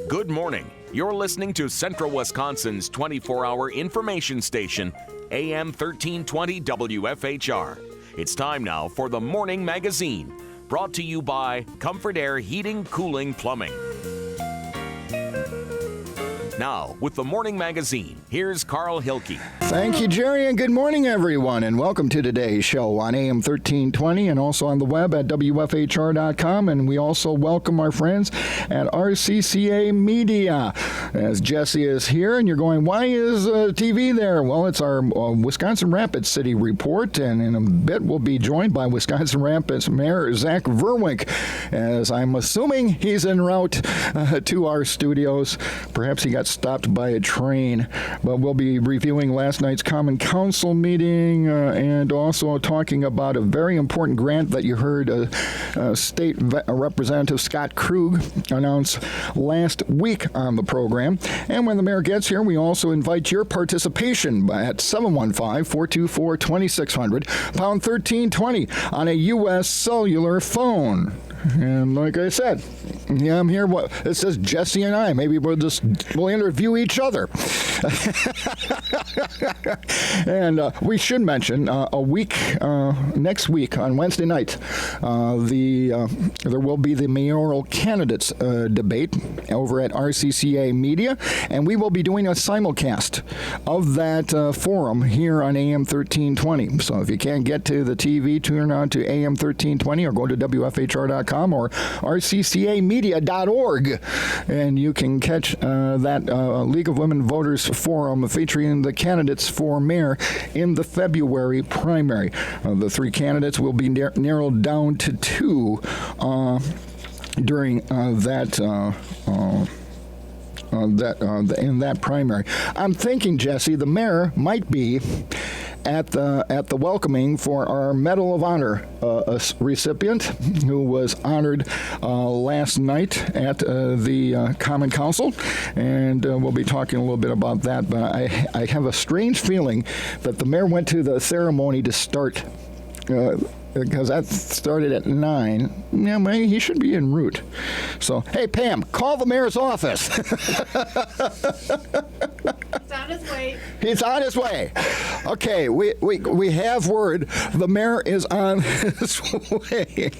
Good morning. You're listening to Central Wisconsin's 24-hour information station, AM 1320 WFHR. It's time now for the Morning Magazine, brought to you by Comfort Air Heating, Cooling, Plumbing. Now, with the Morning Magazine, here's Carl Hilke. Thank you, Jerry, and good morning, everyone, and welcome to today's show on AM 1320 and also on the web at WFHR.com, and we also welcome our friends at RCCA Media. As Jesse is here, and you're going, why is TV there? Well, it's our Wisconsin Rapids City Report, and in a bit we'll be joined by Wisconsin Rapids Mayor Zach Vruwink, as I'm assuming he's en route to our studios. Perhaps he got stopped by a train, but we'll be reviewing last night's Common Council meeting and also talking about a very important grant that you heard State Representative Scott Krug announce last week on the program. And when the mayor gets here, we also invite your participation at 715-424-2600, pound 1320 on a U.S. cellular phone. And like I said, yeah, I'm here. It says Jesse and I. Maybe we'll interview each other. And we should mention next week on Wednesday night, there will be the mayoral candidates debate over at RCCA Media, and we will be doing a simulcast of that forum here on AM 1320. So if you can't get to the TV, tune on to AM 1320 or go to WFHR.com or rccamedia.org, and you can catch that League of Women Voters Forum featuring the candidates for mayor in the February primary. The three candidates will be narrowed down to two during in that primary. I'm thinking, Jesse, the mayor might be at the welcoming for our Medal of Honor recipient, who was honored last night at the Common Council, and we'll be talking a little bit about that. But I have a strange feeling that the mayor went to the ceremony to start. Because that started at 9. Yeah, maybe he should be en route. So, hey, Pam, call the mayor's office. He's on his way. He's on his way. Okay, we have word. The mayor is on his way.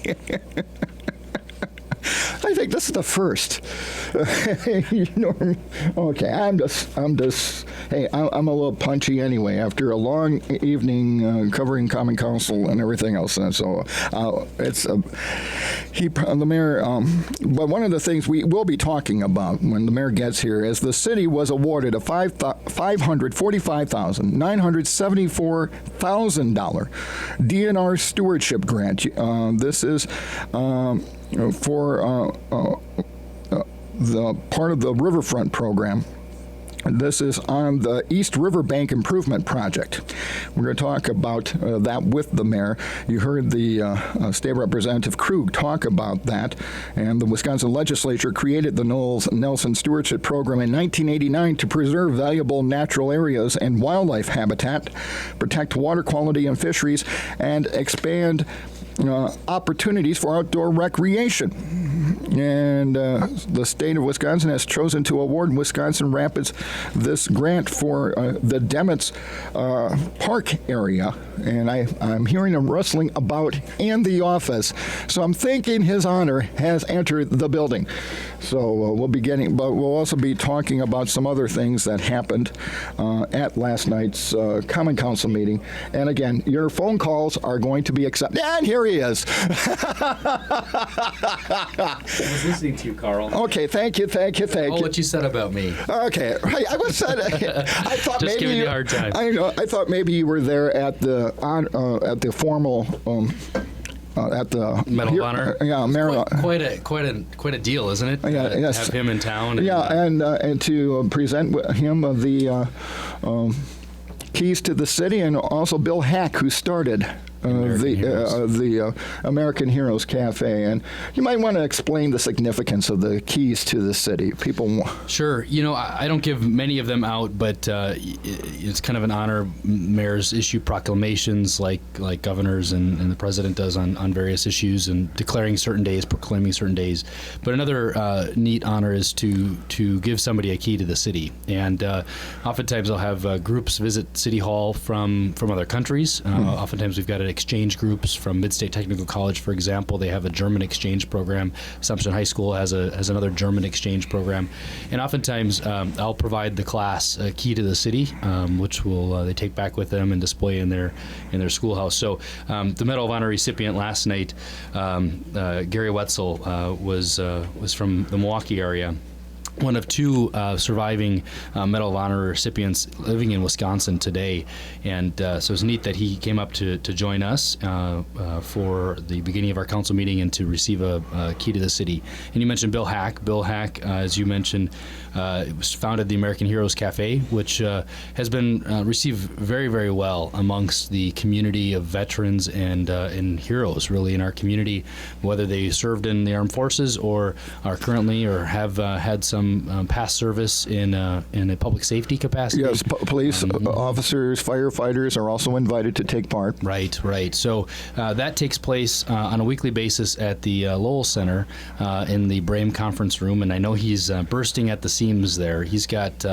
I think this is the first. Okay, I'm a little punchy anyway after a long evening covering Common Council and everything else. And so the mayor, but one of the things we will be talking about when the mayor gets here is the city was awarded a $545,974,000 DNR stewardship grant. This is for the part of the Riverfront program. This is on the East Riverbank Improvement Project. We're going to talk about that with the mayor. You heard the State Representative Krug talk about that, and the Wisconsin legislature created the Nelson Stewardship Program in 1989 to preserve valuable natural areas and wildlife habitat, protect water quality and fisheries, and expand opportunities for outdoor recreation. And the state of Wisconsin has chosen to award Wisconsin Rapids this grant for the Demetz Park area. And I'm hearing a rustling about in the office. So I'm thinking His Honor has entered the building. So but we'll also be talking about some other things that happened at last night's Common Council meeting. And again, your phone calls are going to be accepted. And here he is. I was listening to you, Carl. Okay, thank you. All what you said about me. Okay, I thought just maybe giving you a hard time. I know. I thought maybe you were there at the formal. At the Medal of Honor. Yeah, quite a deal, isn't it? Yeah, yes. Have him in town. And to present him the keys to the city, and also Bill Hack, who started the American Heroes Cafe, and you might want to explain the significance of the keys to the city. People. Sure. I don't give many of them out, but it's kind of an honor. Mayors issue proclamations like governors and the president does on various issues, and declaring certain days, proclaiming certain days. But another neat honor is to give somebody a key to the city, and oftentimes I'll have groups visit City Hall from other countries. Oftentimes we've got exchange groups from Mid-State Technical College, for example. They have a German exchange program. Assumption High School has another German exchange program, and oftentimes I'll provide the class a key to the city, which will they take back with them and display in their schoolhouse. So the Medal of Honor recipient last night, Gary Wetzel, was from the Milwaukee area. One of two surviving Medal of Honor recipients living in Wisconsin today. And so it's neat that he came up to join us for the beginning of our council meeting and to receive a key to the city. And you mentioned Bill Hack. Bill Hack, as you mentioned, founded the American Heroes Cafe, which has been received very, very well amongst the community of veterans and heroes, really, in our community, whether they served in the armed forces or are currently or have had some past service in a public safety capacity. Yes, police officers, firefighters are also invited to take part. Right. So that takes place on a weekly basis at the Lowell Center in the Brame Conference Room, and I know he's bursting at the seams there. He's got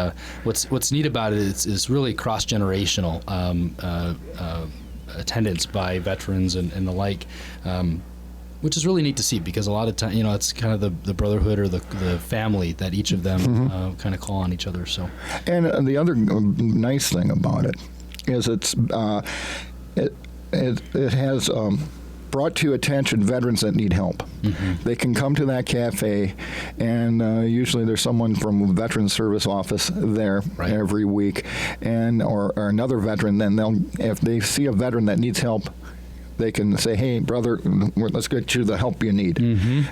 what's neat about it is really cross-generational attendance by veterans and the like. Which is really neat to see, because a lot of time, it's kind of the brotherhood or the family that each of them kind of call on each other. So, and the other nice thing about it is it has brought to attention veterans that need help. They can come to that cafe, and usually there's someone from Veterans Service Office there every week, and or another veteran. Then if they see a veteran that needs help, they can say, "Hey, brother, let's get you the help you need."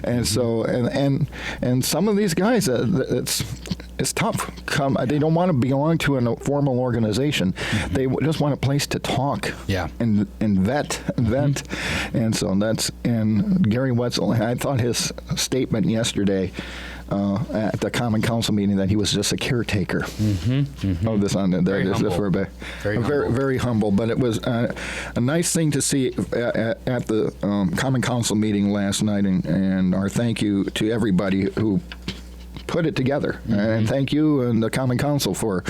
And so, and some of these guys, it's tough. They don't want to belong to a formal organization. They just want a place to talk. And vent. And so and Gary Wetzel. I thought his statement yesterday at the Common Council meeting that he was just a caretaker. Oh, this on there. Very humble. Very humble. But it was a nice thing to see at the Common Council meeting last night, and our thank you to everybody who put it together. And thank you and the Common Council for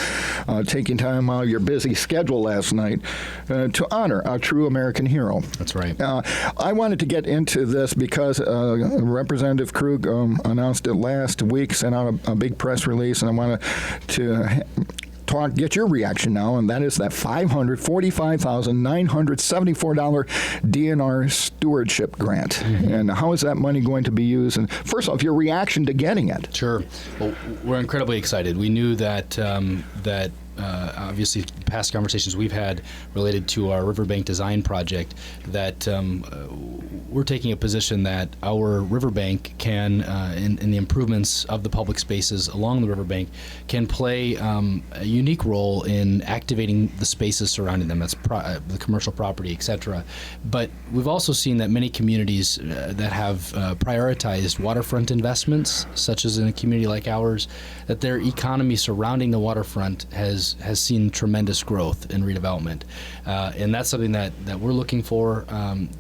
taking time out of your busy schedule last night to honor a true American hero. That's right. I wanted to get into this because Representative Krug announced it last week, sent out a big press release, and I wanted to get your reaction now, and that is that $545,974 DNR stewardship grant. And how is that money going to be used? And first off, your reaction to getting it. Sure. Well, we're incredibly excited. We knew that obviously past conversations we've had related to our riverbank design project, that we're taking a position that our riverbank can, in the improvements of the public spaces along the riverbank, can play a unique role in activating the spaces surrounding them. That's the commercial property, etc. But we've also seen that many communities that have prioritized waterfront investments, such as in a community like ours, that their economy surrounding the waterfront has seen tremendous growth and redevelopment, and that's something that we're looking for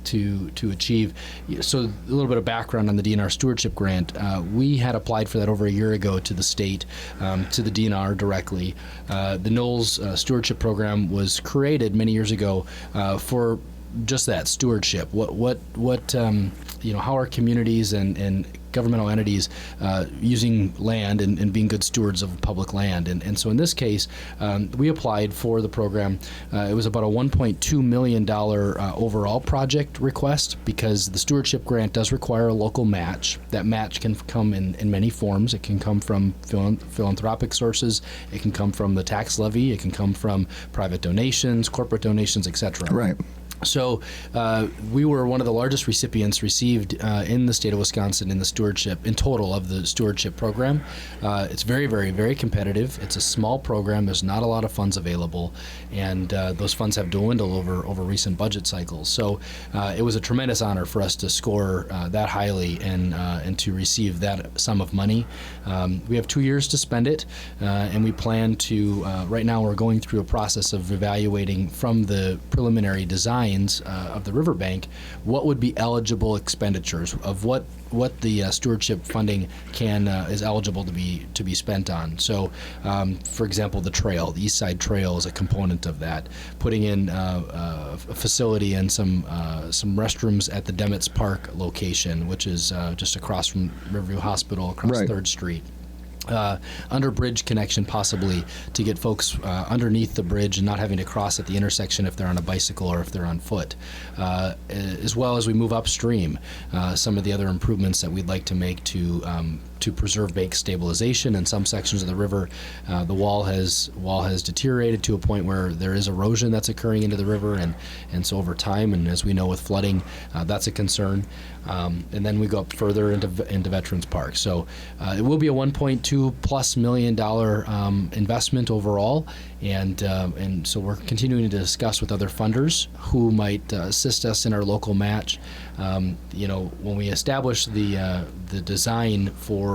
to achieve. So a little bit of background on the DNR stewardship grant. We had applied for that over a year ago to the state, to the DNR directly. The Knowles stewardship program was created many years ago for just that, stewardship. How are communities and governmental entities using land and being good stewards of public land. And so in this case, we applied for the program. It was about a $1.2 million overall project request, because the stewardship grant does require a local match. That match can come in many forms. It can come from philanthropic sources. It can come from the tax levy. It can come from private donations, corporate donations, etc. Right. So we were one of the largest recipients received in the state of Wisconsin in the stewardship, in total of the stewardship program. It's very, very, very competitive. It's a small program. There's not a lot of funds available, and those funds have dwindled over recent budget cycles. So it was a tremendous honor for us to score that highly and to receive that sum of money. We have 2 years to spend it, and we plan to, right now we're going through a process of evaluating from the preliminary designs of the riverbank what would be eligible expenditures of what the stewardship funding is eligible to be spent on. So, for example, the trail, the East Side Trail, is a component of that. Putting in a facility and some restrooms at the Demetz Park location, which is just across from Riverview Hospital, across Right. 3rd Street. Under bridge connection, possibly, to get folks underneath the bridge and not having to cross at the intersection if they're on a bicycle or if they're on foot. As well as we move upstream, some of the other improvements that we'd like to make to preserve bank stabilization in some sections of the river. The wall has deteriorated to a point where there is erosion that's occurring into the river, and so over time, and as we know with flooding, that's a concern. And then we go up further into Veterans Park. So it will be a $1.2+ million investment overall, and so we're continuing to discuss with other funders who might assist us in our local match. When we established the design for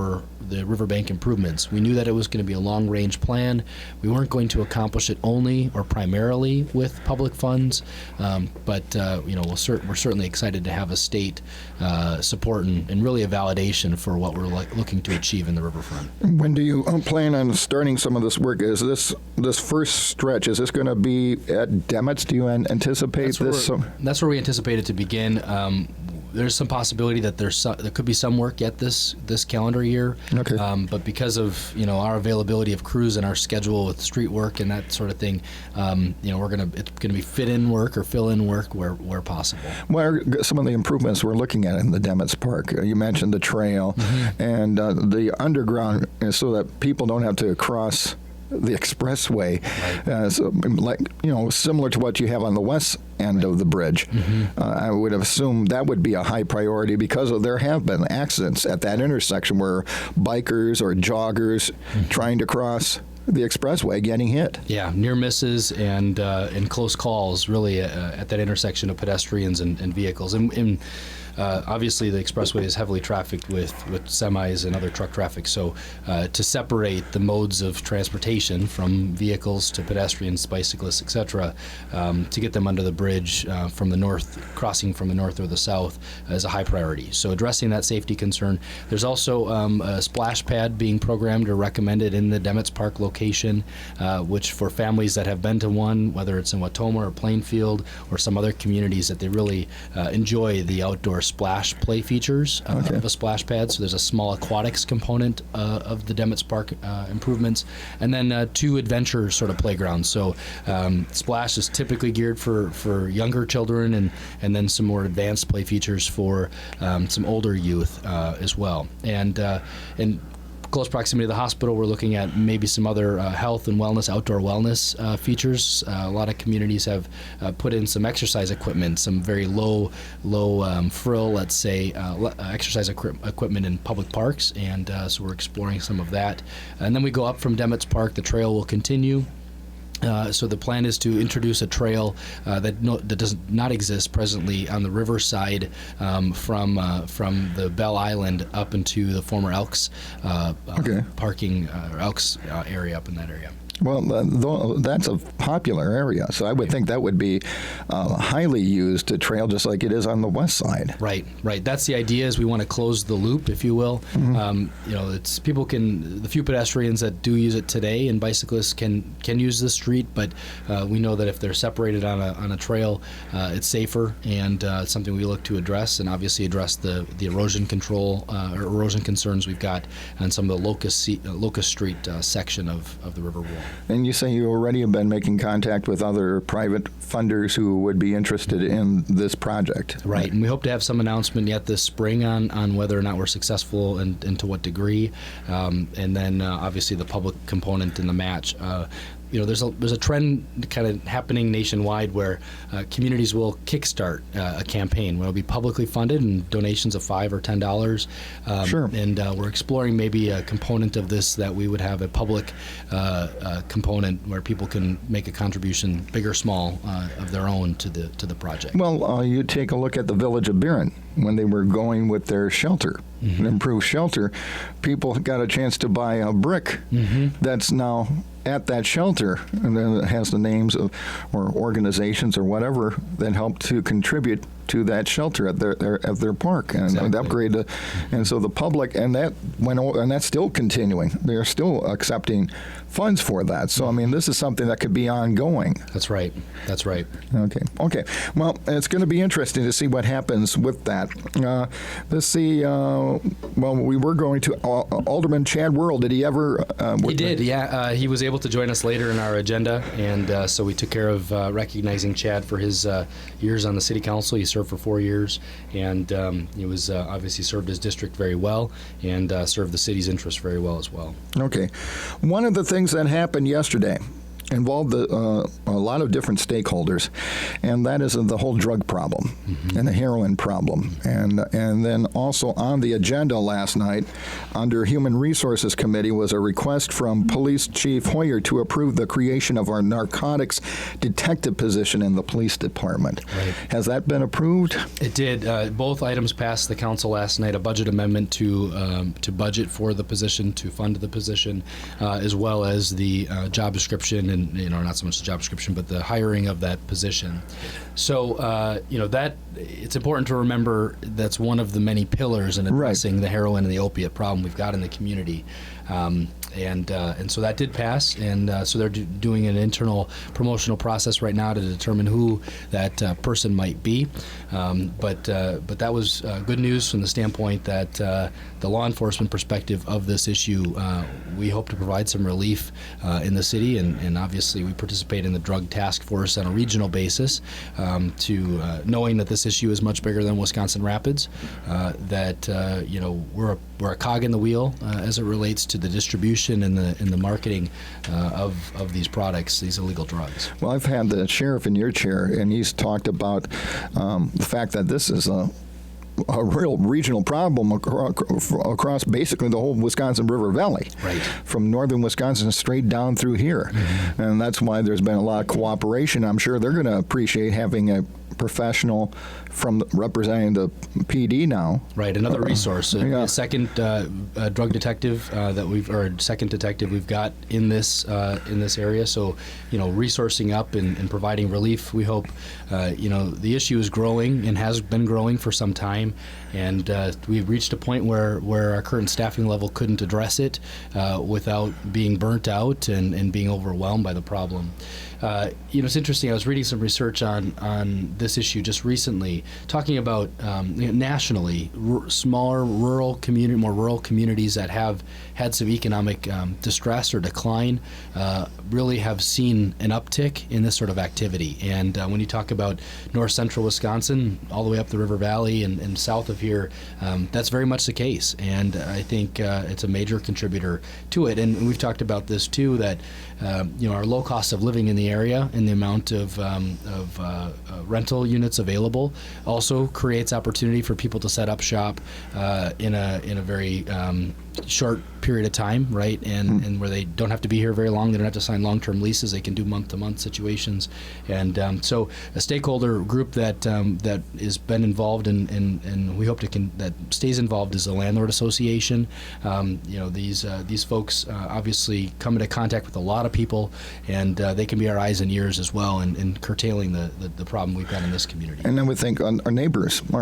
the riverbank improvements, we knew that it was going to be a long-range plan. We weren't going to accomplish it only or primarily with public funds, but we're certainly excited to have a state support and really a validation for what we're looking to achieve in the riverfront. When do you plan on starting some of this work? Is this first stretch, is this going to be at Demetz? Do you anticipate this? That's where we anticipate it to begin. There's some possibility that there could be some work yet this calendar year. Okay. But because of our availability of crews and our schedule with street work and that sort of thing, it's gonna be fit-in work or fill-in work where possible. What are some of the improvements we're looking at in the Demetz Park? You mentioned the trail and the underground, so that people don't have to cross the expressway, Right. similar to what you have on the west end of the bridge. I would assume that would be a high priority because there have been accidents at that intersection where bikers or joggers trying to cross the expressway getting hit. Yeah, near misses and close calls really at that intersection of pedestrians and vehicles. And obviously, the expressway is heavily trafficked with semis and other truck traffic. So to separate the modes of transportation from vehicles to pedestrians, bicyclists, etc., to get them under the bridge from the north, crossing from the north or the south, is a high priority. So addressing that safety concern. There's also a splash pad being programmed or recommended in the Demetz Park location, which for families that have been to one, whether it's in Watoma or Plainfield or some other communities, that they really enjoy the outdoor splash play features of a splash pad. So there's a small aquatics component of the Demetz Park improvements, and then 2 adventure sort of playgrounds. So splash is typically geared for younger children, and then some more advanced play features for some older youth as well. And close proximity to the hospital, we're looking at maybe some other health and wellness, outdoor wellness features. A lot of communities have put in some exercise equipment, some very low frill, let's say, exercise equipment in public parks, and so we're exploring some of that. And then we go up from Demetz Park. The trail will continue. So the plan is to introduce a trail that does not exist presently on the riverside from the Bell Island up into the former Elks parking Elks area up in that area. Well, that's a popular area, so I would think that would be highly used to trail, just like it is on the west side. Right. That's the idea. Is we want to close the loop, if you will. It's the few pedestrians that do use it today, and bicyclists can use the street, but we know that if they're separated on a trail, it's safer, and it's something we look to address, and obviously address the erosion control or erosion concerns we've got on some of the Locust Street section of the river wall. And you say you already have been making contact with other private funders who would be interested in this project. Right, and we hope to have some announcement yet this spring on whether or not we're successful and to what degree, and then obviously the public component in the match. there's a trend kind of happening nationwide where communities will kickstart a campaign where it'll be publicly funded and donations of $5 or $10. Sure. And we're exploring maybe a component of this that we would have a public component where people can make a contribution, big or small, of their own to the project. Well, you take a look at the village of Burin when they were going with their shelter, an improved shelter. People got a chance to buy a brick that's now at that shelter, and then it has the names of or organizations or whatever that help to contribute to that shelter at their park and Exactly. upgrade and so the public, and that went and that's still continuing. They're still accepting funds for that. So I mean, this is something that could be ongoing. That's right. Okay. Well, it's going to be interesting to see what happens with that. Let's see. Well, we were going to Alderman Chad Worrell. Did he ever? He did, yeah. He was able to join us later in our agenda, and so we took care of recognizing Chad for his years on the city council. He served for 4 years, and he was obviously served his district very well and served the city's interests very well as well. Okay. One of the things that happened yesterday involved a lot of different stakeholders, and that is the whole drug problem and the heroin problem. And then also on the agenda last night under Human Resources Committee was a request from Police Chief Hoyer to approve the creation of our narcotics detective position in the police department. Right. Has that been approved? It did. Both items passed the council last night, a budget amendment to budget for the position, to fund the position, as well as the job description and not so much the job description, but the hiring of that position. So, that it's important to remember that's one of the many pillars in addressing the heroin and the opiate problem we've got in the community. And so that did pass, and so they're doing an internal promotional process right now to determine who that person might be. But that was good news from the standpoint that the law enforcement perspective of this issue, we hope to provide some relief in the city, and obviously we participate in the drug task force on a regional basis to knowing that this issue is much bigger than Wisconsin Rapids, that we're a cog in the wheel as it relates to the distribution and the marketing of these products, these illegal drugs. Well, I've had the sheriff in your chair, and he's talked about the fact that this is a real regional problem across basically the whole Wisconsin River Valley, right, from northern Wisconsin straight down through here. And that's why there's been a lot of cooperation. I'm sure they're going to appreciate having a professional from representing the PD now. Right, another resource. Yeah. A second drug detective second detective we've got in this area. So, resourcing up and providing relief. We hope, the issue is growing and has been growing for some time, and we've reached a point where our current staffing level couldn't address it without being burnt out and being overwhelmed by the problem. It's interesting. I was reading some research on this issue just recently, talking about nationally, smaller rural communities that have had some economic distress or decline really have seen an uptick in this sort of activity. And when you talk about north central Wisconsin, all the way up the River Valley and south of here, that's very much the case. And I think it's a major contributor to it. And we've talked about this too, that our low cost of living in the area and the amount of rental units available also creates opportunity for people to set up shop in a very short period of time, right? And where they don't have to be here very long. They don't have to sign long-term leases. They can do month-to-month situations. And so a stakeholder group that has been involved and we hope that stays involved is the Landlord Association. These folks obviously come into contact with a lot of people, and they can be our eyes and ears as well in curtailing the problem we've got in this community. And then we think on our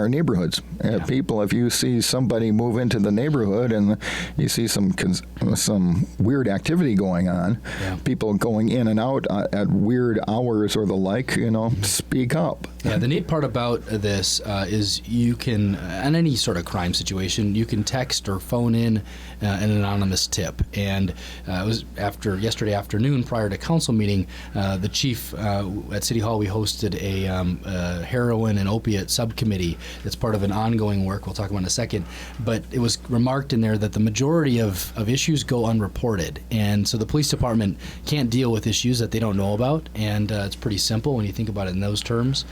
neighborhoods. People, if you see somebody move into the neighborhood and you see some weird activity going on, people going in and out at weird hours or the like, speak up. Yeah, the neat part about this is you can, on any sort of crime situation, you can text or phone in an anonymous tip. And it was yesterday afternoon, prior to council meeting, the chief at City Hall, we hosted a heroin and opiate subcommittee that's part of an ongoing work we'll talk about in a second. But it was remarked in there that the majority of issues go unreported. And so the police department can't deal with issues that they don't know about. And it's pretty simple when you think about it in those terms.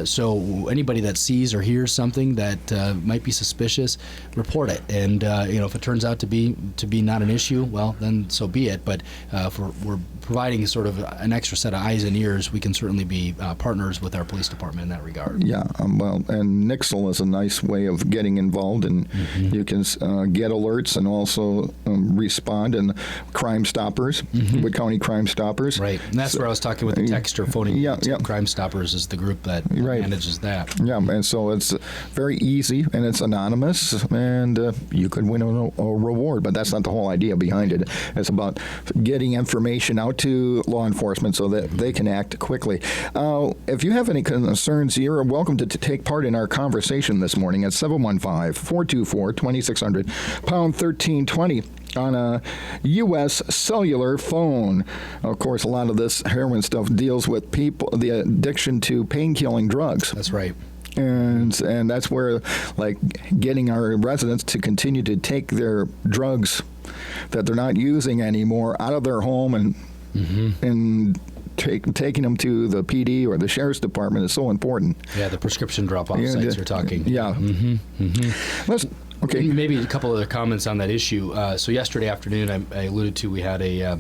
So anybody that sees or hears something that might be suspicious, report it. And if it turns out to be not an issue, well, then so be it. But if we're providing sort of an extra set of eyes and ears, we can certainly be partners with our police department in that regard. Yeah, well, and Nixle is a nice way of getting involved, and you can get alerts and also respond. And Crime Stoppers, Wood County Crime Stoppers. Right, and that's where I was talking with the text or phoning. Yeah. Crime Stoppers is the group that manages that. Yeah, and so it's very easy, and it's anonymous, and you could win a reward, but that's not the whole idea behind it. It's about getting information out to law enforcement so that they can act quickly. If you have any concerns, you're welcome to take part in our conversation this morning at 715-424-2600, pound 1320. On a U.S. cellular phone. Of course, a lot of this heroin stuff deals with people, the addiction to pain-killing drugs. That's right. And that's where, like, getting our residents to continue to take their drugs that they're not using anymore out of their home and taking them to the PD or the Sheriff's Department is so important. Yeah, the prescription drop-off sites you're talking. Yeah. Okay. Maybe a couple other comments on that issue. So yesterday afternoon, I alluded to, we had a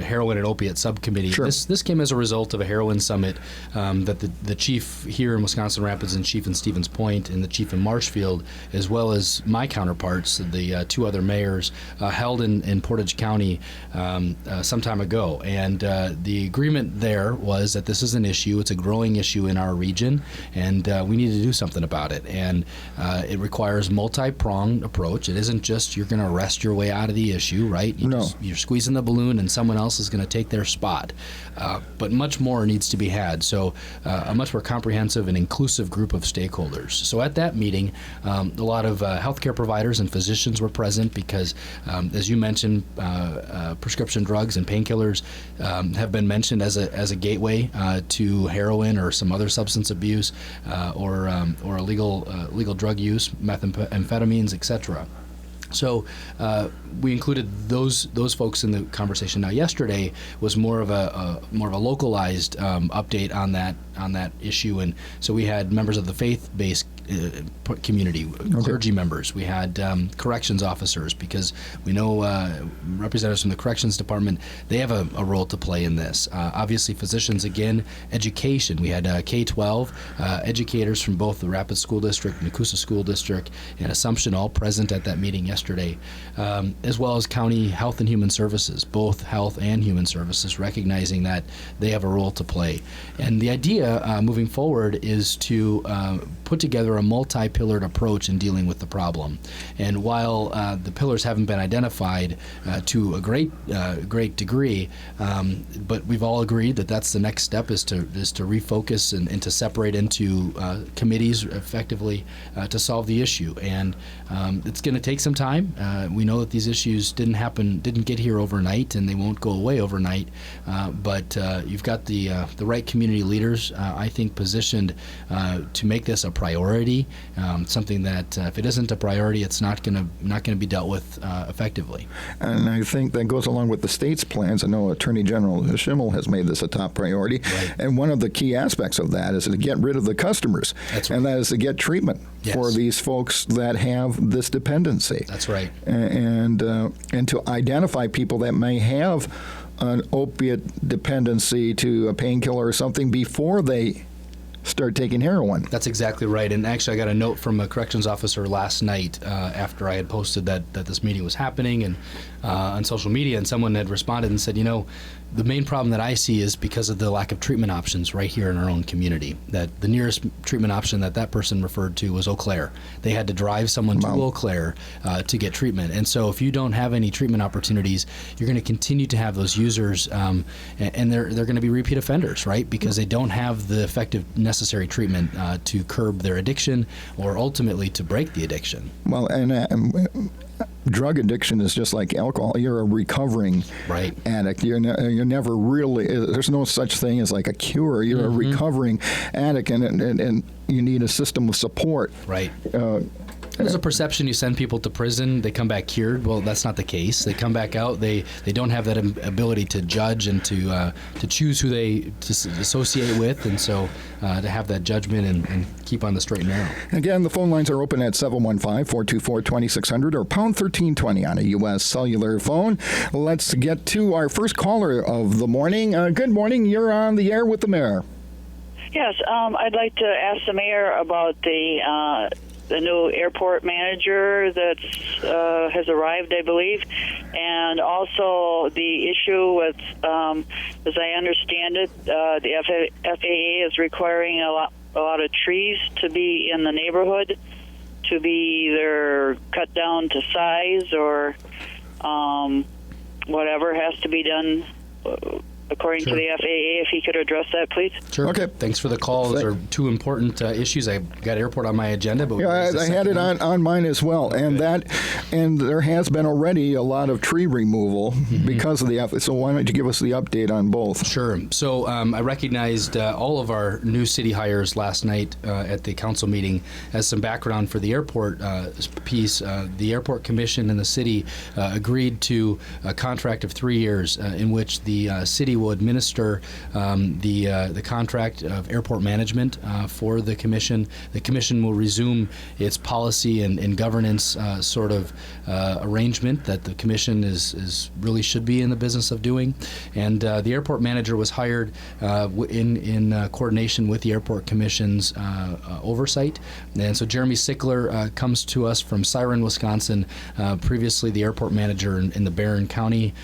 heroin and opiate subcommittee. Sure. This came as a result of a heroin summit that the chief here in Wisconsin Rapids and chief in Stevens Point and the chief in Marshfield, as well as my counterparts, the two other mayors, held in Portage County some time ago. And the agreement there was that this is an issue. It's a growing issue in our region, and we need to do something about it. And it requires multi-pronged approach. It isn't just you're going to arrest your way out of the issue, right? You're squeezing the balloon and someone else is going to take their spot. But much more needs to be had. So a much more comprehensive and inclusive group of stakeholders. So at that meeting, a lot of healthcare providers and physicians were present because, as you mentioned, prescription drugs and painkillers have been mentioned as a gateway to heroin or some other substance abuse or illegal drug use, methamphetamines, etc. So we included those folks in the conversation. Now, yesterday was more of a localized update on that issue, and so we had members of the faith-based community, clergy members. We had corrections officers, because we know representatives from the corrections department, they have a role to play in this. Obviously, physicians, again, education. We had K-12 educators from both the Rapids School District, Nakusa School District, and Assumption all present at that meeting yesterday, as well as County Health and Human Services, both Health and Human Services, recognizing that they have a role to play. And the idea moving forward is to put together a multi-pillared approach in dealing with the problem. And while the pillars haven't been identified to a great degree, but we've all agreed that that's the next step, is to refocus and to separate into committees effectively to solve the issue. And it's going to take some time. We know that these issues didn't get here overnight, and they won't go away overnight. But you've got the right community leaders, I think, positioned to make this a priority. Something that if it isn't a priority, it's not going to be dealt with effectively. And I think that goes along with the state's plans. I know Attorney General Schimmel has made this a top priority, right. And one of the key aspects of that is to get rid of the customers. That's right. And that is to get treatment for these folks that have this dependency. That's right. And to identify people that may have an opiate dependency to a painkiller or something before they start taking heroin. That's exactly right. And actually, I got a note from a corrections officer last night after I had posted that this meeting was happening and on social media, and someone had responded and said, the main problem that I see is because of the lack of treatment options right here in our own community. That the nearest treatment option that person referred to was Eau Claire. They had to drive someone to Eau Claire to get treatment. And so if you don't have any treatment opportunities, you're going to continue to have those users, and they're going to be repeat offenders, right? Because they don't have the effective necessary treatment to curb their addiction or ultimately to break the addiction. Well, and drug addiction is just like alcohol. You're a recovering addict. You're never really, there's no such thing as like a cure. You're a recovering addict, and you need a system of support. Right. There's a perception you send people to prison, they come back cured. Well, that's not the case. They come back out, they don't have that ability to judge and to choose who they associate with, and so to have that judgment and keep on the straight and narrow. Again, the phone lines are open at 715-424-2600 or pound 1320 on a U.S. cellular phone. Let's get to our first caller of the morning. Good morning. You're on the air with the mayor. Yes, I'd like to ask the mayor about the new airport manager that has arrived, I believe, and also the issue with, as I understand it, the FAA is requiring a lot of trees to be in the neighborhood, to be either cut down to size or whatever has to be done according to the FAA. If he could address that, please. Sure. Okay. Thanks for the call. Those are two important issues. I got airport on my agenda, but I had it on mine as well, and there has been already a lot of tree removal because of the. So why don't you give us the update on both? Sure. So I recognized all of our new city hires last night at the council meeting. As some background for the airport piece, the airport commission and the city agreed to a contract of 3 years in which the city will administer the contract of airport management for the commission. The commission will resume its policy and governance sort of arrangement that the commission is really should be in the business of doing. And the airport manager was hired in coordination with the airport commission's oversight. And so Jeremy Sickler comes to us from Siren, Wisconsin, previously the airport manager in the Barron County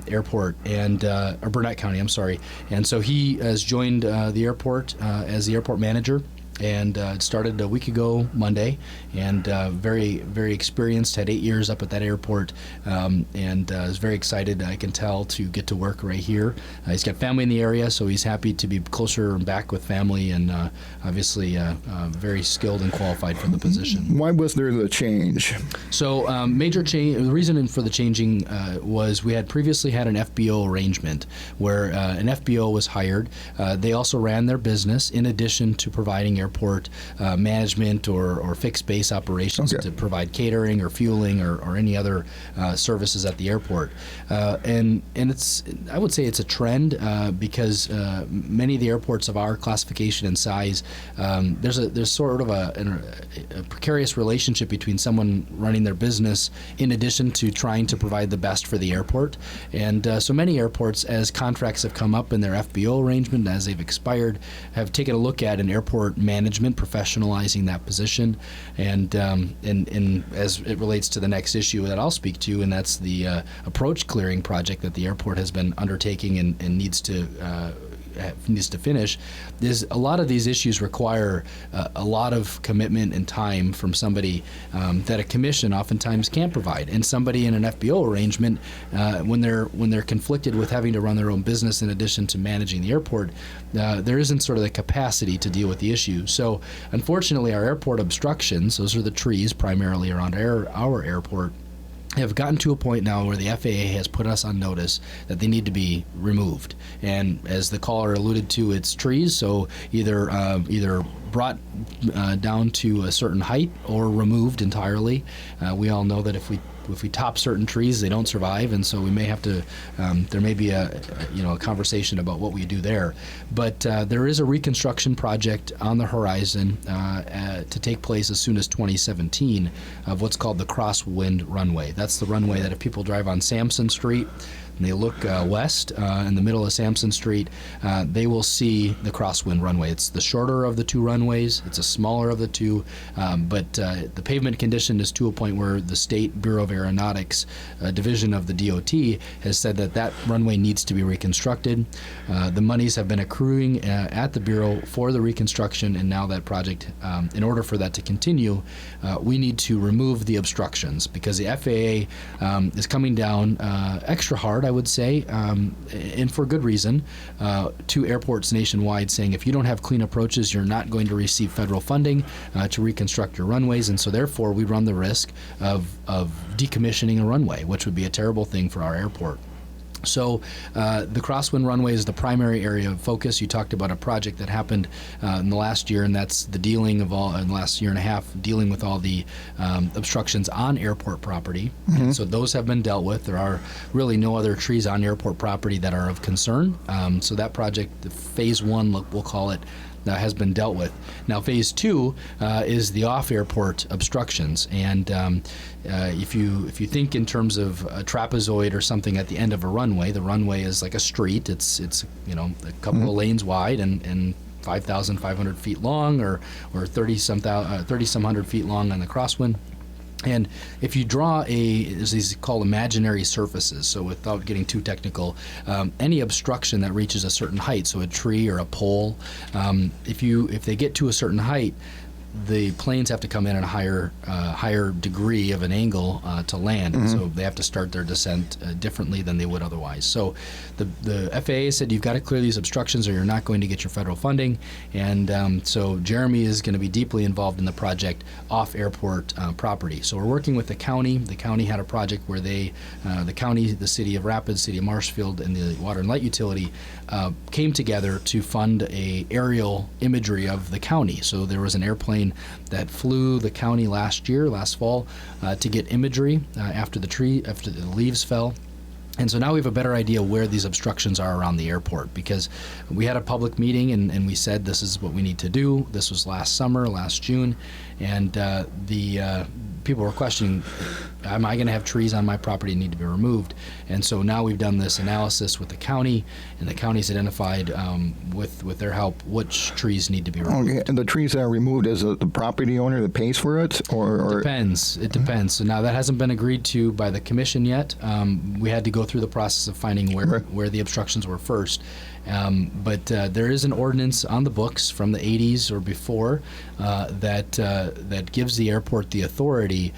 airport, or Burnett County, I'm sorry. And so he has joined the airport as the airport manager, and it started a week ago Monday, and very, very experienced, had 8 years up at that airport, and is very excited, I can tell, to get to work right here. He's got family in the area, so he's happy to be closer and back with family, and obviously very skilled and qualified for the position. Why was there the change? So major change, the reason for the changing was we had previously had an FBO arrangement where an FBO was hired. They also ran their business in addition to providing airport management or fixed base operations to provide catering or fueling or any other services at the airport. And it's, I would say it's a trend because many of the airports of our classification and size, there's sort of a precarious relationship between someone running their business in addition to trying to provide the best for the airport. And so many airports, as contracts have come up in their FBO arrangement, as they've expired, have taken a look at an airport management, professionalizing that position, and as it relates to the next issue that I'll speak to, and that's the approach clearing project that the airport has been undertaking and needs to finish, is a lot of these issues require a lot of commitment and time from somebody that a commission oftentimes can't provide. And somebody in an FBO arrangement, when they're conflicted with having to run their own business in addition to managing the airport, there isn't sort of the capacity to deal with the issue. So unfortunately, our airport obstructions, those are the trees primarily around our airport, have gotten to a point now where the FAA has put us on notice that they need to be removed. And as the caller alluded to, it's trees, so either brought down to a certain height or removed entirely. We all know that if we top certain trees, they don't survive, and so we may have to. There may be a conversation about what we do there, but there is a reconstruction project on the horizon to take place as soon as 2017 of what's called the Crosswind Runway. That's the runway that if people drive on Sampson Street and they look west in the middle of Sampson Street, they will see the Crosswind Runway. It's the shorter of the two runways. It's a smaller of the two, but the pavement condition is to a point where the State Bureau of Aeronautics division of the DOT has said that runway needs to be reconstructed. The monies have been accruing at the Bureau for the reconstruction, and now that project, in order for that to continue, we need to remove the obstructions because the FAA is coming down extra hard, I would say, and for good reason, to airports nationwide, saying if you don't have clean approaches, you're not going to receive federal funding to reconstruct your runways, and so therefore we run the risk of decommissioning a runway, which would be a terrible thing for our airport. So the crosswind runway is the primary area of focus. You talked about a project that happened in the last year, and that's the dealing of all, in the last year and a half, dealing with all the obstructions on airport property. And so those have been dealt with. There are really no other trees on airport property that are of concern. So that project, the phase one, we'll call it, has been dealt with. Now, phase two is the off-airport obstructions, and if you think in terms of a trapezoid or something at the end of a runway, the runway is like a street. It's a couple of lanes wide and 5,500 feet long, or 30 some hundred feet long on the crosswind. And if you draw there's these called imaginary surfaces, so without getting too technical, any obstruction that reaches a certain height, so a tree or a pole, if they get to a certain height, the planes have to come in at a higher degree of an angle to land, and so they have to start their descent differently than they would otherwise. So the FAA said you've got to clear these obstructions or you're not going to get your federal funding, and so Jeremy is going to be deeply involved in the project off airport property. So we're working with the county. The county had a project where the city of Rapids, city of Marshfield, and the water and light utility came together to fund a aerial imagery of the county. So there was an airplane that flew the county last fall to get imagery after the leaves fell. And so now we have a better idea where these obstructions are around the airport, because we had a public meeting and we said this is what we need to do. This was last June, and the people were questioning, am I going to have trees on my property that need to be removed? And so now we've done this analysis with the county, and the county's identified with their help which trees need to be removed. Okay, and the trees that are removed, is it the property owner that pays for it? Or It depends. So now that hasn't been agreed to by the commission yet. We had to go through the process of finding where the obstructions were first. But there is an ordinance on the books from the 80s or before that gives the airport the authority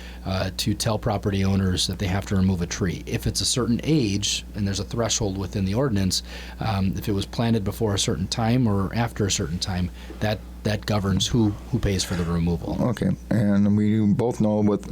to tell property owners that they have to remove a tree. If it's a certain age, and there's a threshold within the ordinance, if it was planted before a certain time or after a certain time, that governs who pays for the removal. Okay, and we both know with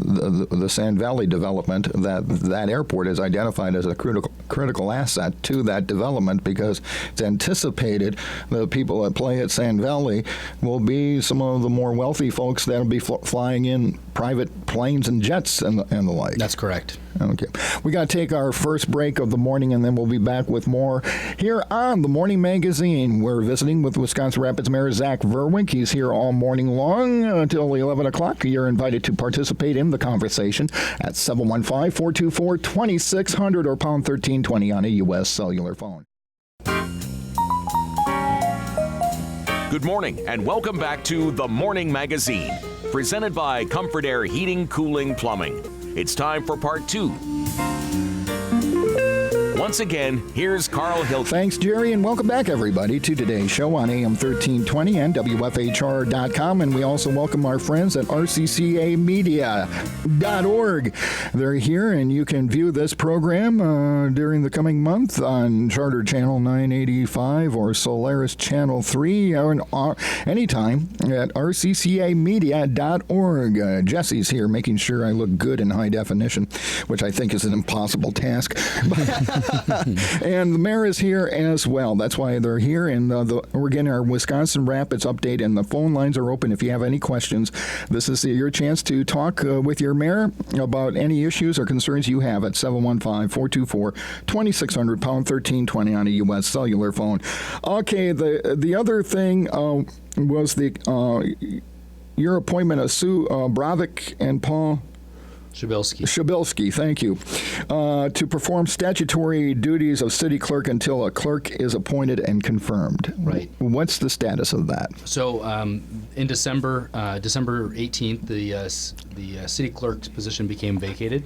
the Sand Valley development that airport is identified as a critical asset to that development, because it's anticipated the people that play at Sand Valley will be some of the more wealthy folks that will be flying in private planes and jets and the like. That's correct. Okay. We got to take our first break of the morning, and then we'll be back with more here on the Morning Magazine. We're visiting with Wisconsin Rapids Mayor Zach Vruwink. He's here all morning long until 11 o'clock. You're invited to participate in the conversation at 715-424-2600 or pound 1320 on a U.S. cellular phone. Good morning and welcome back to The Morning Magazine, presented by Comfort Air Heating, Cooling, Plumbing. It's time for part 2. Once again, here's Carl Hilke. Thanks, Jerry, and welcome back, everybody, to today's show on AM 1320 and WFHR.com. And we also welcome our friends at RCCAmedia.org. They're here, and you can view this program during the coming month on Charter Channel 985 or Solaris Channel 3 or anytime at RCCAmedia.org. Jesse's here making sure I look good in high definition, which I think is an impossible task. And the mayor is here as well. That's why they're here. And we're getting our Wisconsin Rapids update, and the phone lines are open if you have any questions. This is your chance to talk with your mayor about any issues or concerns you have at 715-424-2600, pound 1320 on a U.S. cellular phone. Okay, the other thing was your appointment of Sue Bravik and Paul Shabilsky, thank you, to perform statutory duties of city clerk until a clerk is appointed and confirmed. Right. What's the status of that? So in December 18th, the city clerk's position became vacated.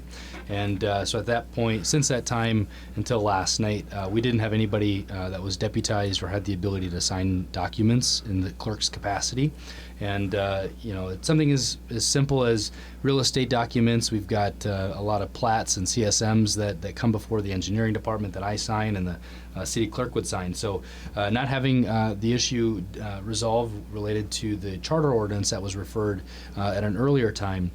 And so at that point, since that time until last night, we didn't have anybody that was deputized or had the ability to sign documents in the clerk's capacity. And, it's something as simple as real estate documents. We've got a lot of plats and CSMs that come before the engineering department that I sign, and the city clerk would sign. So not having the issue resolved related to the charter ordinance that was referred at an earlier time,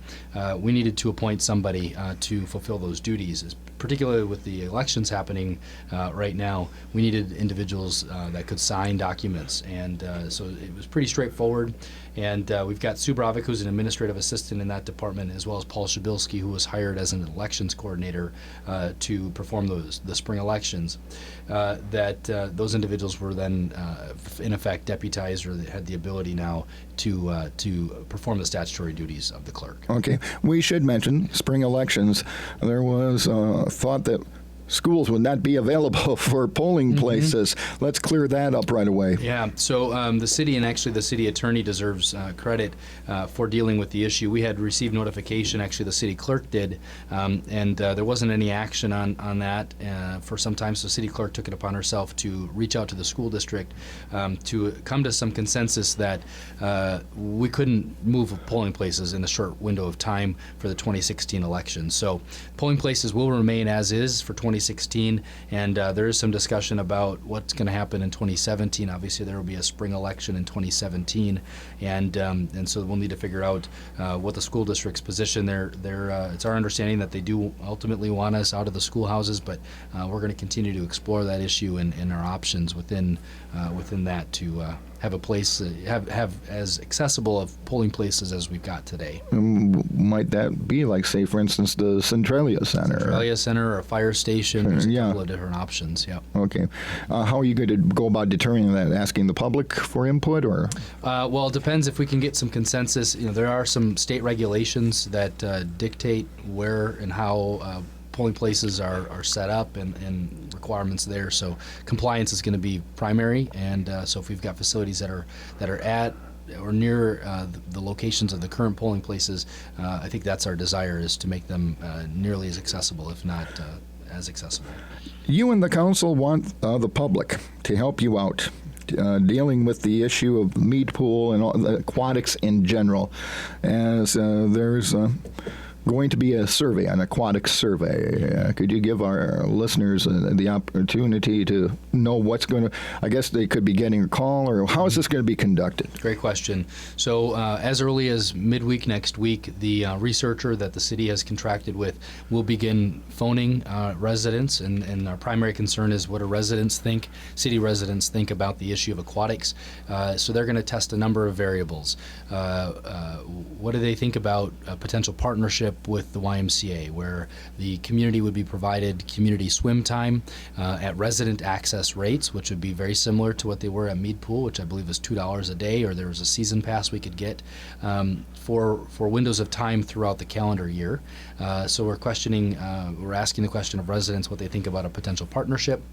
we needed to appoint somebody to fulfill those duties. Particularly with the elections happening right now, we needed individuals that could sign documents, and so it was pretty straightforward. And we've got Sue Bravik, who's an administrative assistant in that department, as well as Paul Shabilsky, who was hired as an elections coordinator to perform the spring elections. Those individuals were then, in effect, deputized, or they had the ability now to perform the statutory duties of the clerk. Okay. We should mention spring elections. There was thought that schools would not be available for polling places. Let's clear that up right away. Yeah, so the city, and actually the city attorney deserves credit for dealing with the issue. We had received notification, actually the city clerk did, and there wasn't any action on that for some time, so city clerk took it upon herself to reach out to the school district to come to some consensus that we couldn't move polling places in a short window of time for the 2016 election. So polling places will remain as is for 2016, and there is some discussion about what's going to happen in 2017. Obviously, there will be a spring election in 2017, and so we'll need to figure out what the school district's position. It's our understanding that they do ultimately want us out of the schoolhouses, but we're going to continue to explore that issue and our options within that to have a place, have as accessible of polling places as we've got today. Might that be like, say, for instance, the Centralia Center? Centralia Center or a fire station. There's a Yeah. couple of different options, yeah. Okay. How are you going to go about determining that? Asking the public for input, or? Well, it depends if we can get some consensus. There are some state regulations that dictate where and how polling places are set up and requirements there. So compliance is going to be primary, and so if we've got facilities that are at or near the locations of the current polling places, I think that's our desire, is to make them nearly as accessible, if not as accessible. You and the council want the public to help you out. Dealing with the issue of mead pool and all, the aquatics in general, as there's going to be a survey, an aquatics survey. Could you give our listeners the opportunity to know what's going to, I guess they could be getting a call, or how is this going to be conducted? Great question. So as early as midweek next week, the researcher that the city has contracted with will begin phoning residents, and our primary concern is what do city residents think about the issue of aquatics. So they're going to test a number of variables. What do they think about a potential partnership with the YMCA, where the community would be provided community swim time at resident access rates, which would be very similar to what they were at Mead Pool, which I believe is $2 a day, or there was a season pass we could get for windows of time throughout the calendar year. So we're asking the question of residents what they think about a potential partnership.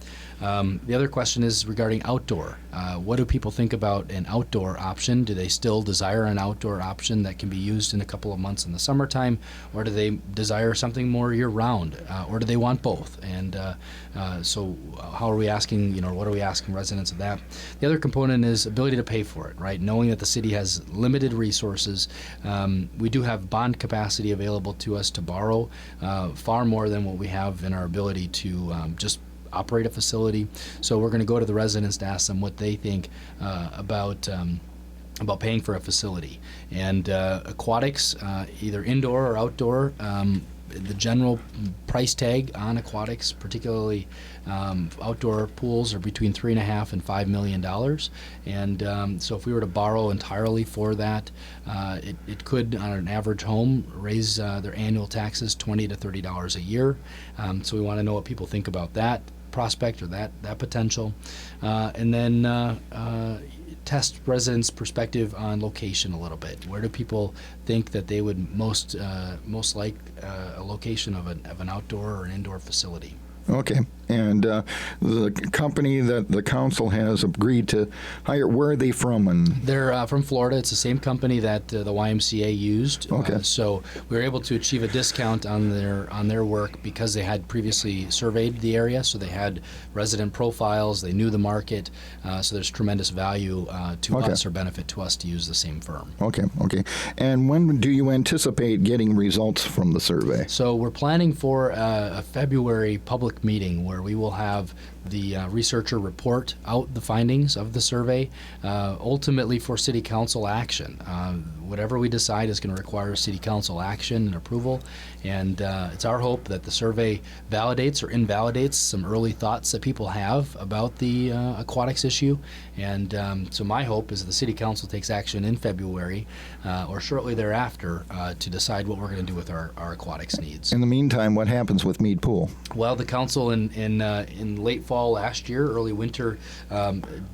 The other question is regarding outdoor. What do people think about an outdoor option? Do they still desire an outdoor option that can be used in a couple of months in the summertime, or do they desire something more year-round, or do they want both? And so how are we asking, what are we asking residents of that? The other component is ability to pay for it, right? Knowing that the city has limited resources, we do have bond capacity available to us to borrow, far more than what we have in our ability to just operate a facility. So we're going to go to the residents to ask them what they think about paying for a facility. And aquatics, either indoor or outdoor, the general price tag on aquatics, particularly outdoor pools, are between $3.5 and $5 million. And so if we were to borrow entirely for that, it could, on an average home, raise their annual taxes $20 to $30 a year. So we want to know what people think about that prospect or that potential. And then test residents' perspective on location a little bit. Where do people think that they would most like a location of an outdoor or an indoor facility? Okay. And the company that the council has agreed to hire, where are they from? And they're from Florida. It's the same company that the YMCA used. Okay. So we were able to achieve a discount on their work because they had previously surveyed the area. So they had resident profiles. They knew the market. So there's tremendous value to us, or benefit to us, to use the same firm. Okay. And when do you anticipate getting results from the survey? So we're planning for a February public meeting where We will have the researcher report out the findings of the survey, ultimately for City Council action. Whatever we decide is going to require City Council action and approval, and it's our hope that the survey validates or invalidates some early thoughts that people have about the aquatics issue. And so my hope is that the City Council takes action in February or shortly thereafter to decide what we're going to do with our aquatics needs. In the meantime, what happens with Mead Pool? Well, the council in late fall last year, early winter,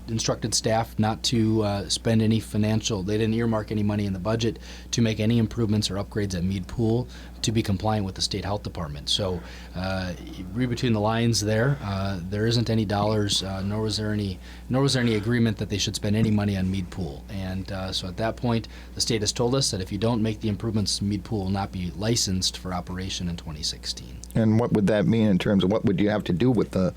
instructed staff not to spend any financial, they didn't earmark any money in the budget to make any improvements or upgrades at Mead Pool to be compliant with the state health department. So read between the lines there. There isn't any dollars, nor was there any agreement that they should spend any money on Mead Pool. And so at that point, the state has told us that if you don't make the improvements, Mead Pool will not be licensed for operation in 2016. And what would that mean in terms of what would you have to do with the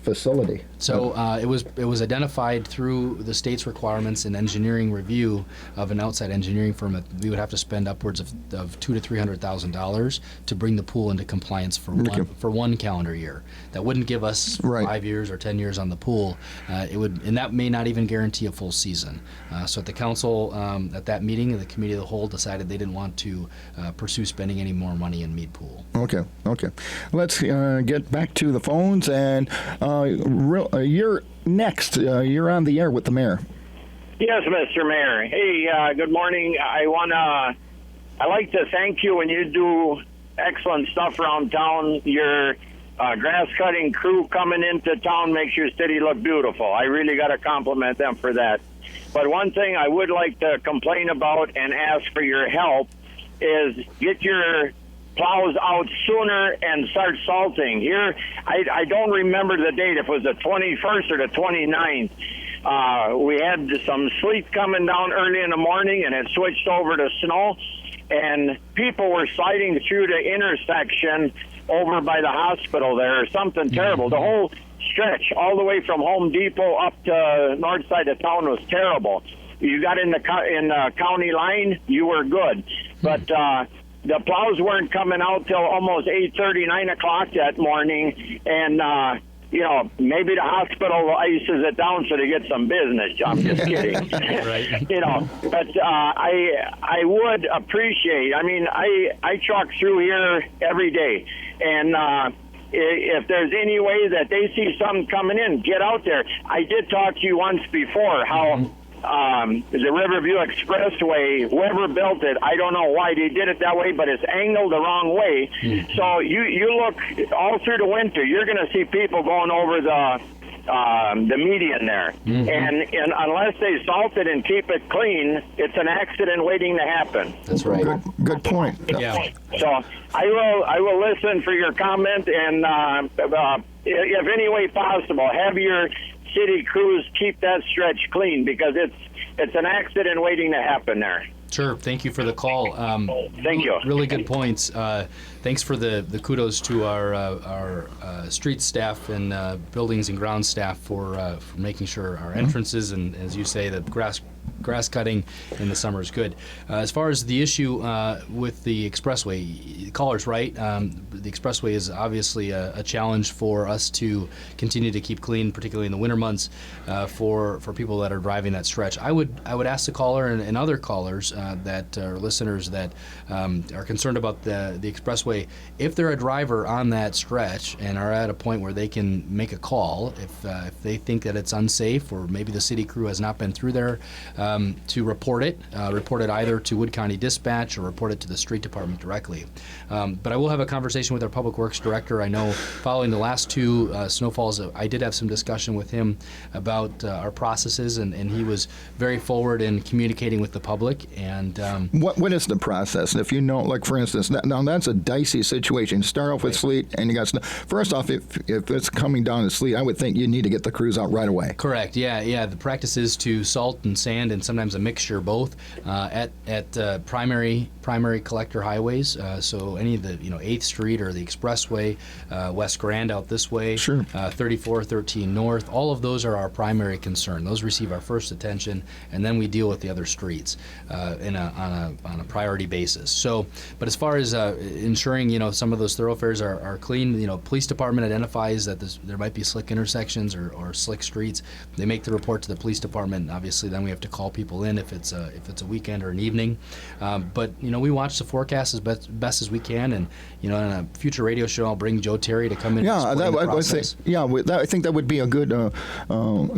facility? So it was identified through the state's requirements and engineering review of an outside engineering firm that we would have to spend upwards of $200,000 to $300,000 to bring the pool into compliance for one calendar year. That wouldn't give us 5 years or 10 years on the pool. It would, and that may not even guarantee a full season. So at the council, at that meeting, the committee of the whole decided they didn't want to pursue spending any more money in Mead Pool. Okay. Let's get back to the phones, and you're next. You're on the air with the mayor. Yes, Mr. Mayor. Hey, good morning. I like to thank you when you do excellent stuff around town. Your grass cutting crew coming into town makes your city look beautiful. I really got to compliment them for that. But one thing I would like to complain about and ask for your help is get your plows out sooner and start salting. Here, I don't remember the date, if it was the 21st or the 29th. We had some sleet coming down early in the morning, and it switched over to snow, and people were sliding through the intersection over by the hospital there, or something terrible. The whole stretch, all the way from Home Depot up to north side of town, was terrible. You got in the county line, you were good. But the plows weren't coming out till almost 8:30, 9 o'clock that morning, and maybe the hospital ices it down so they get some business. I'm just kidding. Right. But I would appreciate. I mean, I truck through here every day, and if there's any way that they see something coming in, get out there. I did talk to you once before how. The Riverview Expressway, whoever built it, I don't know why they did it that way, but it's angled the wrong way. So you look all through the winter, you're going to see people going over the median there. And unless they salt it and keep it clean, it's an accident waiting to happen. That's right. Good point. Yeah. So I will listen for your comment, and if any way possible, have your city crews keep that stretch clean, because it's an accident waiting to happen there. Sure. Thank you for the call. Thank you. Really good points. Thanks for the kudos to our street staff and buildings and ground staff for making sure our entrances and, as you say, the grass cutting in the summer is good. As far as the issue with the expressway, the caller's right. The expressway is obviously a challenge for us to continue to keep clean, particularly in the winter months, for people that are driving that stretch. I would ask the caller and other callers that are listeners that are concerned about the expressway, if they're a driver on that stretch and are at a point where they can make a call, if they think that it's unsafe, or maybe the city crew has not been through there, to report it either to Wood County Dispatch or report it to the street department directly. But I will have a conversation with our Public Works Director. I know following the last two snowfalls, I did have some discussion with him about our processes, and he was very forward in communicating with the public. And what is the process? If you know, like for instance, now that's a dicey situation. Start off with sleet, and you got snow. First off, if it's coming down to sleet, I would think you need to get the crews out right away. Correct. Yeah. The practice is to salt and sand and and sometimes a mixture of both at primary collector highways. So any of the 8th Street or the Expressway, West Grand out this way, Sure. 3413 North. All of those are our primary concern. Those receive our first attention, and then we deal with the other streets on a priority basis. So, but as far as ensuring some of those thoroughfares are clean, police department identifies that there might be slick intersections or slick streets. They make the report to the police department. Obviously, then we have to call people in if it's a weekend or an evening. But we watch the forecast as best as we can, and in a future radio show, I'll bring Joe Terry to come in. Yeah, and explain the process. I think that would be a good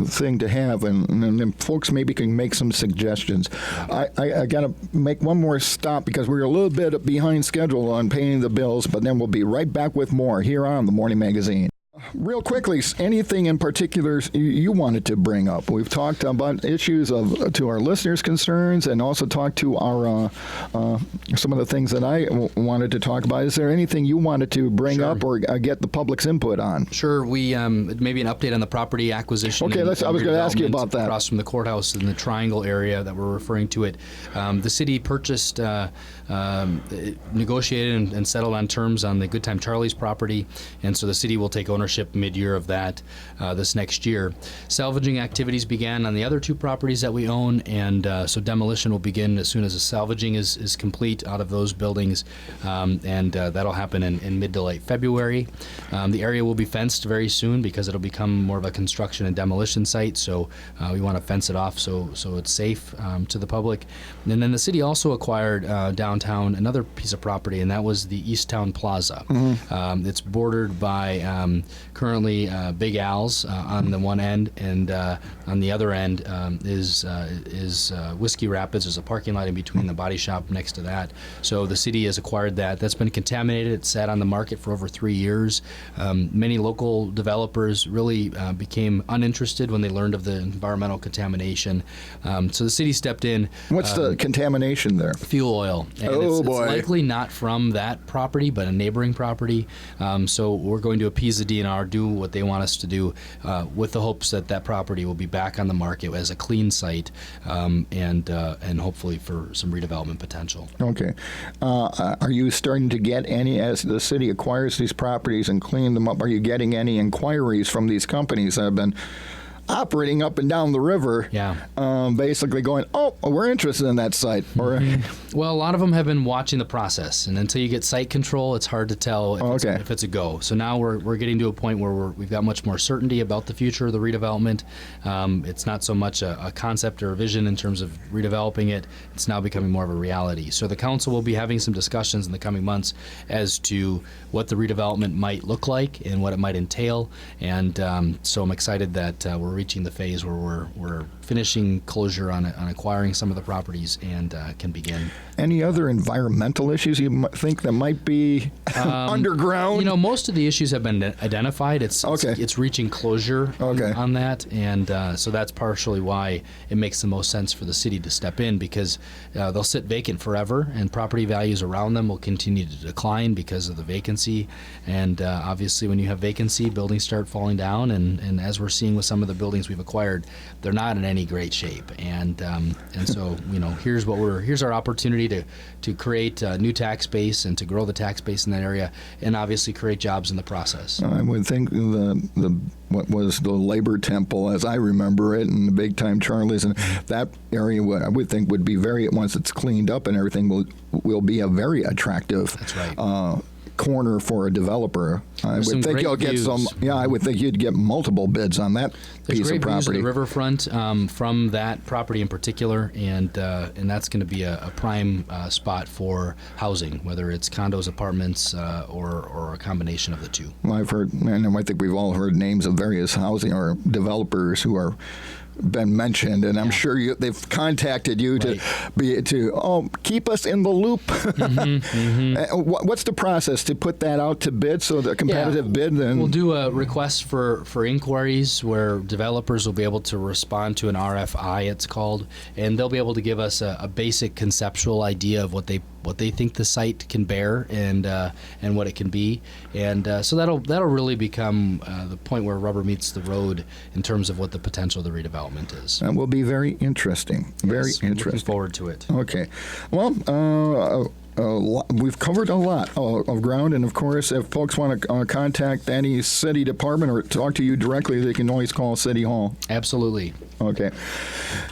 thing to have, and then folks maybe can make some suggestions. I got to make one more stop because we're a little bit behind schedule on paying the bills, but then we'll be right back with more here on the Morning Magazine. Real quickly, anything in particular you wanted to bring up? We've talked about issues to our listeners' concerns, and also talked to our some of the things that I wanted to talk about. Is there anything you wanted to bring up or get the public's input on? Sure. We maybe an update on the property acquisition. Okay, I was going to ask you about that. Across from the courthouse in the Triangle area that we're referring to it. The city purchased, negotiated and settled on terms on the Good Time Charlie's property, and so the city will take ownership mid-year of that this next year. Salvaging activities began on the other 2 properties that we own, and so demolition will begin as soon as the salvaging is complete out of those buildings, and that'll happen in mid to late February. The area will be fenced very soon because it'll become more of a construction and demolition site, so we want to fence it off so it's safe to the public. And then the city also acquired downtown another piece of property, and that was the Easttown Plaza. Mm-hmm. It's bordered by currently Big Al's on the one end, and on the other end is Whiskey Rapids. There's a parking lot in between the body shop next to that. So the city has acquired that. That's been contaminated. It's sat on the market for over 3 years. Many local developers really became uninterested when they learned of the environmental contamination. So the city stepped in. What's the contamination there? Fuel oil. And it's likely not from that property, but a neighboring property. So we're going to appease the DNR, do what they want us to do, with the hopes that that property will be back on the market as a clean site, and hopefully for some redevelopment potential. Okay. Are you starting to get any, as the city acquires these properties and clean them up, are you getting any inquiries from these companies that have been operating up and down the river, basically going, we're interested in that site? Or well, a lot of them have been watching the process, and until you get site control, it's hard to tell if it's a go. So now we're getting to a point where we've got much more certainty about the future of the redevelopment. It's not so much a concept or a vision in terms of redeveloping it. It's now becoming more of a reality. So the council will be having some discussions in the coming months as to what the redevelopment might look like and what it might entail. And so I'm excited that we're reaching the phase where we're finishing closure on acquiring some of the properties and can begin. Any other environmental issues you think that might be underground? Most of the issues have been identified. It's reaching closure on that, and so that's partially why it makes the most sense for the city to step in, because they'll sit vacant forever, and property values around them will continue to decline because of the vacancy. And obviously, when you have vacancy, buildings start falling down, and as we're seeing with some of the buildings we've acquired, they're not in any great shape. And so here's our opportunity to create a new tax base and to grow the tax base in that area, and obviously create jobs in the process. I would think what was the Labor Temple, as I remember it, and the Big Time Charlie's, and that area, I would think would be once it's cleaned up and everything, will be a very attractive. That's right. Corner for a developer. I would think you'll get some. Yeah, I would think you'd get multiple bids on that piece of property. There's great views of the riverfront from that property in particular, and that's going to be a prime spot for housing, whether it's condos, apartments, or a combination of the two. Well, I've heard, and I think we've all heard names of various housing or developers who are been mentioned, and I'm sure they've contacted you to keep us in the loop. What's the process to put that out to bid, so the competitive bid? Then we'll do a request for inquiries where developers will be able to respond to an RFI, it's called, and they'll be able to give us a basic conceptual idea of what they what they think the site can bear and what it can be, and so that'll really become the point where rubber meets the road in terms of what the potential of the redevelopment is. That will be very interesting. Very Yes, interesting. Looking forward to it. Okay. Well, we've covered a lot of ground, and of course, if folks want to contact any city department or talk to you directly, they can always call City Hall. Absolutely. Okay.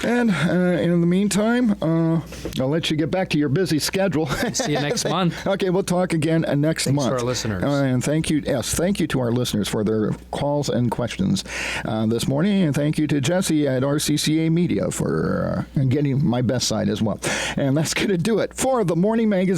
And in the meantime, I'll let you get back to your busy schedule. See you next month. Okay, we'll talk again next month. Thanks to our listeners. And thank you to our listeners for their calls and questions this morning. And thank you to Jesse at RCCA Media for getting my best side as well. And that's going to do it for the Morning Magazine.